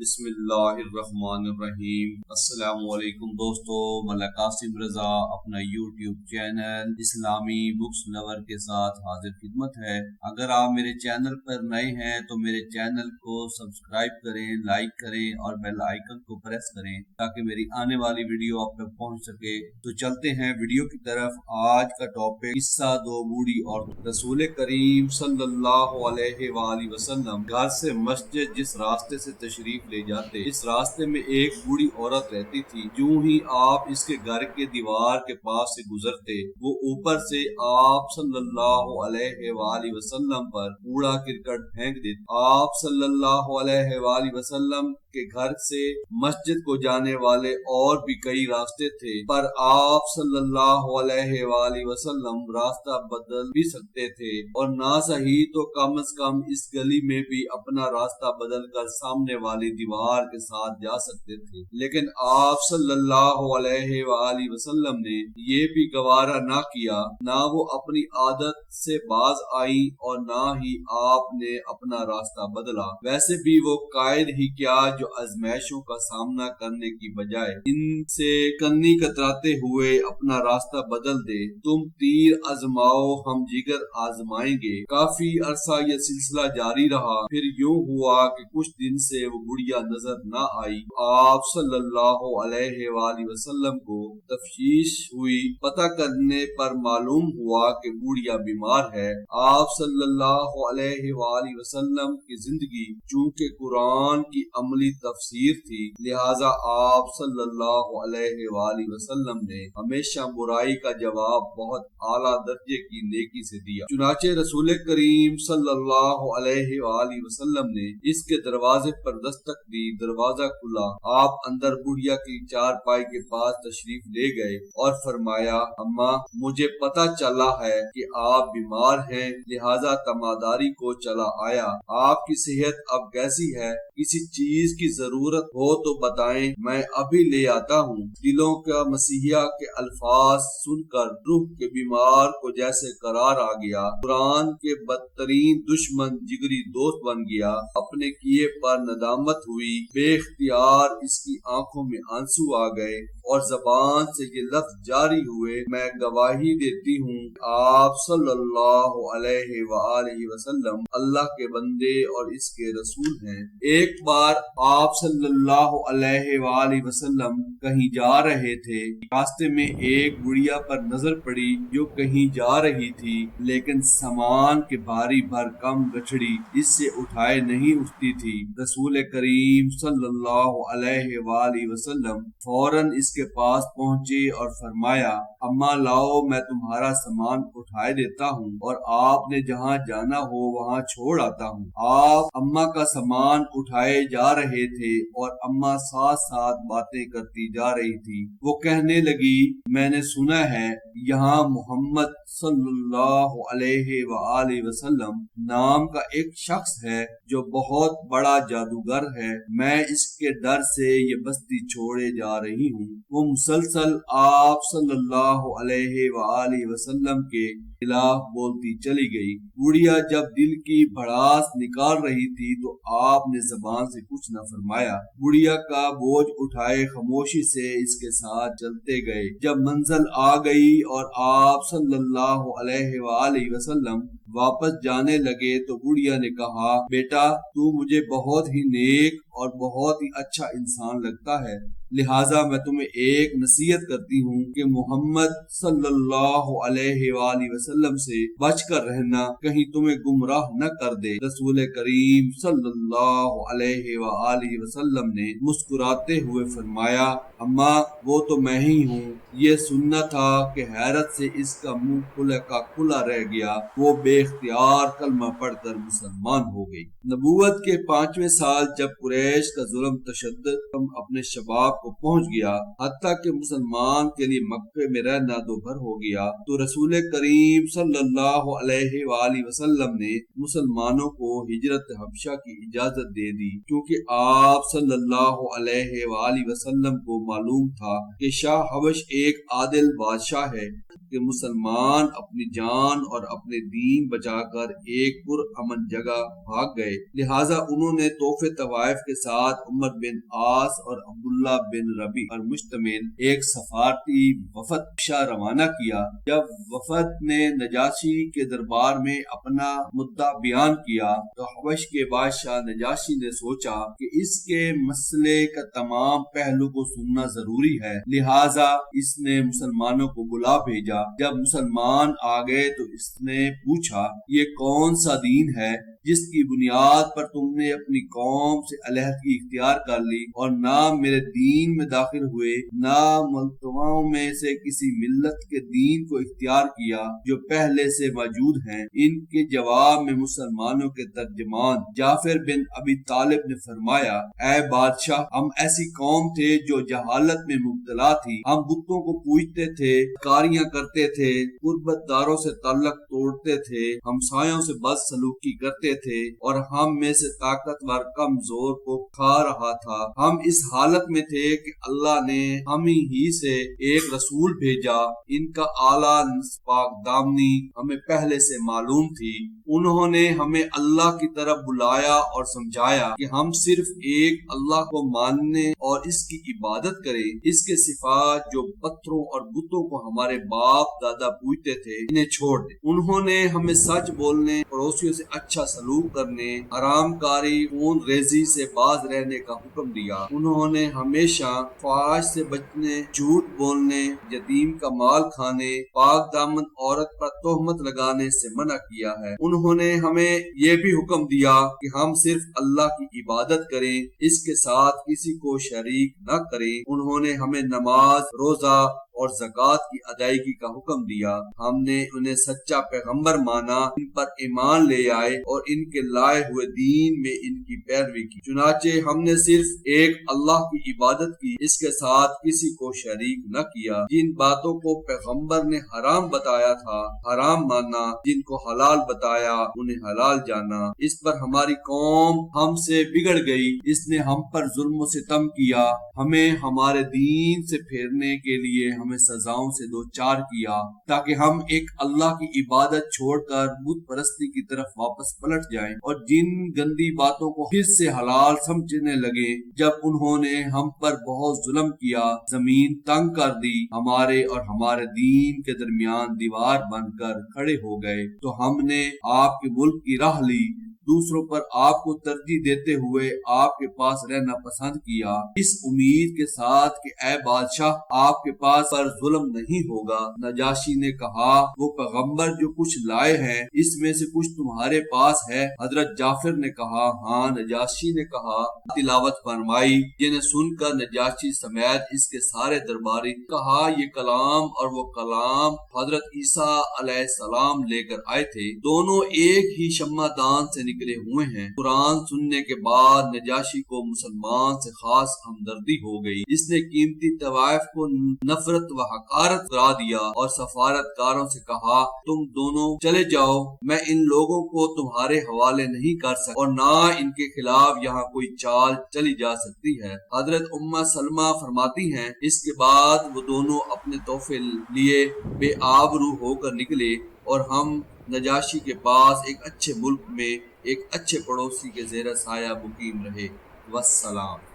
بسم اللہ الرحمن الرحیم۔ السلام علیکم دوستو، میں قاسم رضا اپنا یوٹیوب چینل اسلامی بکس لور کے ساتھ حاضر خدمت ہے۔ اگر آپ میرے چینل پر نئے ہیں تو میرے چینل کو سبسکرائب کریں، لائک کریں اور بیل آئیکن کو پریس کریں تاکہ میری آنے والی ویڈیو آپ تک پہنچ سکے۔ تو چلتے ہیں ویڈیو کی طرف۔ آج کا ٹاپک قصہ دو بوڑھی عورتوں۔ رسول کریم صلی اللہ علیہ وآلہ وسلم گھر سے مسجد جس راستے سے تشریف لے جاتے، اس راستے میں ایک بوڑھی عورت رہتی تھی۔ جو ہی آپ اس کے گھر کے دیوار کے پاس سے گزرتے، وہ اوپر سے آپ صلی اللہ علیہ وآلہ وسلم پر کوڑا کرکٹ پھینک دیتی۔ آپ صلی اللہ علیہ وآلہ وسلم کے گھر سے مسجد کو جانے والے اور بھی کئی راستے تھے، پر آپ صلی اللہ علیہ وآلہ وسلم راستہ بدل بھی سکتے تھے، اور نہ صحیح تو کم از کم اس گلی میں بھی اپنا راستہ بدل کر سامنے والی دیوار کے ساتھ جا سکتے تھے، لیکن آپ صلی اللہ علیہ وآلہ وسلم نے یہ بھی گوارا نہ کیا۔ نہ وہ اپنی عادت سے باز آئی اور نہ ہی آپ نے اپنا راستہ بدلا۔ ویسے بھی وہ قائد ہی کیا جو آزمائشوں کا سامنا کرنے کی بجائے ان سے کنی کتراتے ہوئے اپنا راستہ بدل دے۔ تم تیر آزماؤ، ہم جگر آزمائیں گے۔ کافی عرصہ یہ سلسلہ جاری رہا، پھر یوں ہوا کہ کچھ دن سے وہ بڑھیا نظر نہ آئی۔ آپ صلی اللہ علیہ وآلہ وسلم کو تفتیش ہوئی، پتہ کرنے پر معلوم ہوا کہ بڑھیا بیمار ہے۔ آپ صلی اللہ علیہ وآلہ وسلم کی زندگی چونکہ قرآن کی عملی تفسیر تھی، لہٰذا آپ صلی اللہ علیہ وآلہ وسلم نے ہمیشہ برائی کا جواب بہت اعلیٰ درجے کی نیکی سے دیا۔ چنانچہ رسول کریم صلی اللہ علیہ وآلہ وسلم نے اس کے دروازے پر دستک دی۔ دروازہ کھلا، آپ اندر بڑھیا کی چارپائی کے پاس تشریف لے گئے اور فرمایا، اماں مجھے پتہ چلا ہے کہ آپ بیمار ہیں، لہٰذا تماداری کو چلا آیا۔ آپ کی صحت اب کیسی ہے؟ کسی چیز کی ضرورت ہو تو بتائیں، میں ابھی لے آتا ہوں۔ دلوں کا مسیحا کے الفاظ سن کر روح کے بیمار کو جیسے قرار آ گیا۔ قرآن کے بدترین دشمن جگری دوست بن گیا۔ اپنے کیے پر ندامت ہوئی، بے اختیار اس کی آنکھوں میں آنسو آ گئے اور زبان سے یہ لفظ جاری ہوئے، میں گواہی دیتی ہوں آپ صلی اللہ علیہ وآلہ وسلم اللہ کے بندے اور اس کے رسول ہیں۔ ایک بار آپ صلی اللہ علیہ وآلہ وسلم کہیں جا رہے تھے، راستے میں ایک بڑھیا پر نظر پڑی جو کہیں جا رہی تھی، لیکن سامان کے بھاری بھرکم گٹھڑی اس سے اٹھائے نہیں اٹھتی تھی۔ رسول کریم صلی اللہ علیہ وآلہ وسلم فوراً اس کے پاس پہنچے اور فرمایا، اماں لاؤ میں تمہارا سامان اٹھائے دیتا ہوں اور آپ نے جہاں جانا ہو وہاں چھوڑ آتا ہوں۔ آپ اماں کا سامان اٹھائے جا رہے تھے اور اماں ساتھ ساتھ باتیں کرتی جا رہی تھی۔ وہ کہنے لگی، میں نے سنا ہے یہاں محمد صلی اللہ علیہ وآلہ وسلم نام کا ایک شخص ہے جو بہت بڑا جادوگر ہے۔ میں اس کے ڈر سے یہ بستی چھوڑے جا رہی ہوں۔ وہ مسلسل آپ صلی اللہ علیہ وآلہ وسلم کے خلاف بولتی چلی گئی۔ بڑھیا جب دل کی بھڑاس نکال رہی تھی تو آپ نے زبان سے کچھ نہ فرمایا۔ بڑھیا کا بوجھ اٹھائے خاموشی سے اس کے ساتھ چلتے گئے۔ جب منزل آ گئی اور آپ صلی اللہ علیہ وآلہ وسلم واپس جانے لگے تو بڑھیا نے کہا، بیٹا تو مجھے بہت ہی نیک اور بہت ہی اچھا انسان لگتا ہے، لہٰذا میں تمہیں ایک نصیحت کرتی ہوں کہ محمد صلی اللہ علیہ وآلہ وسلم سے بچ کر رہنا، کہیں تمہیں گمراہ نہ کر دے۔ رسول کریم صلی اللہ علیہ وآلہ وسلم نے مسکراتے ہوئے فرمایا، اماں وہ تو میں ہی ہوں۔ یہ سننا تھا کہ حیرت سے اس کا منہ کھلا کا کھلا رہ گیا۔ وہ بے اختیار کلمہ پڑھ کر مسلمان ہو گئی۔ نبوت کے 5ویں سال جب قریش کا ظلم تشدد اپنے شباب کو پہنچ گیا، حتیٰ کہ مسلمان کے لیے مکے میں رہنا دوبھر ہو گیا، تو رسول کریم صلی اللہ علیہ وآلہ وسلم نے مسلمانوں کو ہجرت حبشہ کی اجازت دے دی، کیونکہ آپ صلی اللہ علیہ وآلہ وسلم کو معلوم تھا کہ شاہ حبش ایک عادل بادشاہ ہے، کہ مسلمان اپنی جان اور اپنے دین بچا کر ایک پرامن جگہ بھاگ گئے، لہٰذا انہوں نے طوف طوائف کے ساتھ عمر بن عاص اور عبداللہ بن ربی پر مشتمل ایک سفارتی وفد روانہ کیا۔ جب وفد نے نجاشی کے دربار میں اپنا مدعا بیان کیا تو حبش کے بادشاہ نجاشی نے سوچا کہ اس کے مسئلے کا تمام پہلو کو سننا ضروری ہے، لہٰذا اس نے مسلمانوں کو بلا بھیجا۔ جب مسلمان آ گئے تو اس نے پوچھا، یہ کون سا دین ہے جس کی بنیاد پر تم نے اپنی قوم سے علیحدگی اختیار کر لی اور نہ میرے دین میں داخل ہوئے، نہ ملتوں میں سے کسی ملت کے دین کو اختیار کیا جو پہلے سے موجود ہیں؟ ان کے جواب میں مسلمانوں کے ترجمان جعفر بن ابی طالب نے فرمایا، اے بادشاہ، ہم ایسی قوم تھے جو جہالت میں مبتلا تھی، ہم بتوں کو پوجتے تھے، کاریاں کرتے تھے، قربت داروں سے تعلق توڑتے تھے، ہمسایوں سے بد سلوکی کرتے تھے اور ہم میں سے طاقتور کمزور کو کھا رہا تھا۔ ہم اس حالت میں تھے کہ اللہ نے ہم ہی سے ایک رسول بھیجا، ان کا اعلیٰ پاک دامنی ہمیں پہلے سے معلوم تھی۔ انہوں نے ہمیں اللہ کی طرف بلایا اور سمجھایا کہ ہم صرف ایک اللہ کو ماننے اور اس کی عبادت کریں، اس کے صفات جو پتھروں اور بتوں کو ہمارے باپ دادا پوجتے تھے انہیں چھوڑ دیں۔ انہوں نے ہمیں سچ بولنے، پڑوسیوں سے اچھا سلوک کرنے، حرام کاری، خون ریزی سے باز رہنے کا حکم دیا۔ انہوں نے ہمیشہ فحش سے بچنے، جھوٹ بولنے، یتیم کا مال کھانے، پاک دامن عورت پر تہمت لگانے سے منع کیا ہے۔ انہوں نے ہمیں یہ بھی حکم دیا کہ ہم صرف اللہ کی عبادت کریں، اس کے ساتھ کسی کو شریک نہ کریں۔ انہوں نے ہمیں نماز، روزہ اور زکوٰۃ کی ادائیگی کا حکم دیا۔ ہم نے انہیں سچا پیغمبر مانا، ان پر ایمان لے آئے اور ان کے لائے ہوئے دین میں ان کی پیروی کی۔ چنانچہ ہم نے صرف ایک اللہ کی عبادت کی، اس کے ساتھ کسی کو شریک نہ کیا۔ جن باتوں کو پیغمبر نے حرام بتایا تھا حرام مانا، جن کو حلال بتایا انہیں حلال جانا۔ اس پر ہماری قوم ہم سے بگڑ گئی، اس نے ہم پر ظلم و ستم کیا، ہمیں ہمارے دین سے پھیرنے کے لیے ہمیں سزاؤں سے دوچار کیا تاکہ ہم ایک اللہ کی عبادت چھوڑ کر بت پرستی کی طرف واپس پلٹ جائیں اور جن گندی باتوں کو پھر سے حلال سمجھنے لگے۔ جب انہوں نے ہم پر بہت ظلم کیا، زمین تنگ کر دی، ہمارے اور ہمارے دین کے درمیان دیوار بن کر کھڑے ہو گئے، تو ہم نے آپ کے ملک کی راہ لی، دوسروں پر آپ کو ترجیح دیتے ہوئے آپ کے پاس رہنا پسند کیا، اس امید کے ساتھ کہ اے بادشاہ آپ کے پاس پر ظلم نہیں ہوگا۔ نجاشی نے کہا، وہ پیغمبر جو کچھ لائے ہیں اس میں سے کچھ تمہارے پاس ہے؟ حضرت جعفر نے کہا، ہاں۔ نجاشی نے کہا، تلاوت فرمائی، جنہیں سن کر نجاشی سمیت اس کے سارے درباری کہا، یہ کلام اور وہ کلام حضرت عیسیٰ علیہ السلام لے کر آئے تھے، دونوں ایک ہی شمع دان سے نکلے ہوئے ہیں۔ قرآن سننے کے بعد نجاشی کو مسلمان سے خاص ہمدردی ہو گئی۔ اس نے قیمتی طوائف کو نفرت و حقارت کرا دیا اور سفارت کاروں سے کہا، تم دونوں چلے جاؤ، میں ان لوگوں کو تمہارے حوالے نہیں کر سکتا اور نہ ان کے خلاف یہاں کوئی چال چلی جا سکتی ہے۔ حضرت سلمہ فرماتی ہیں، اس کے بعد وہ دونوں اپنے تحفے لیے بے آبرو ہو کر نکلے اور ہم نجاشی کے پاس ایک اچھے ملک میں ایک اچھے پڑوسی کے زیر سایہ مقیم رہے۔ والسلام۔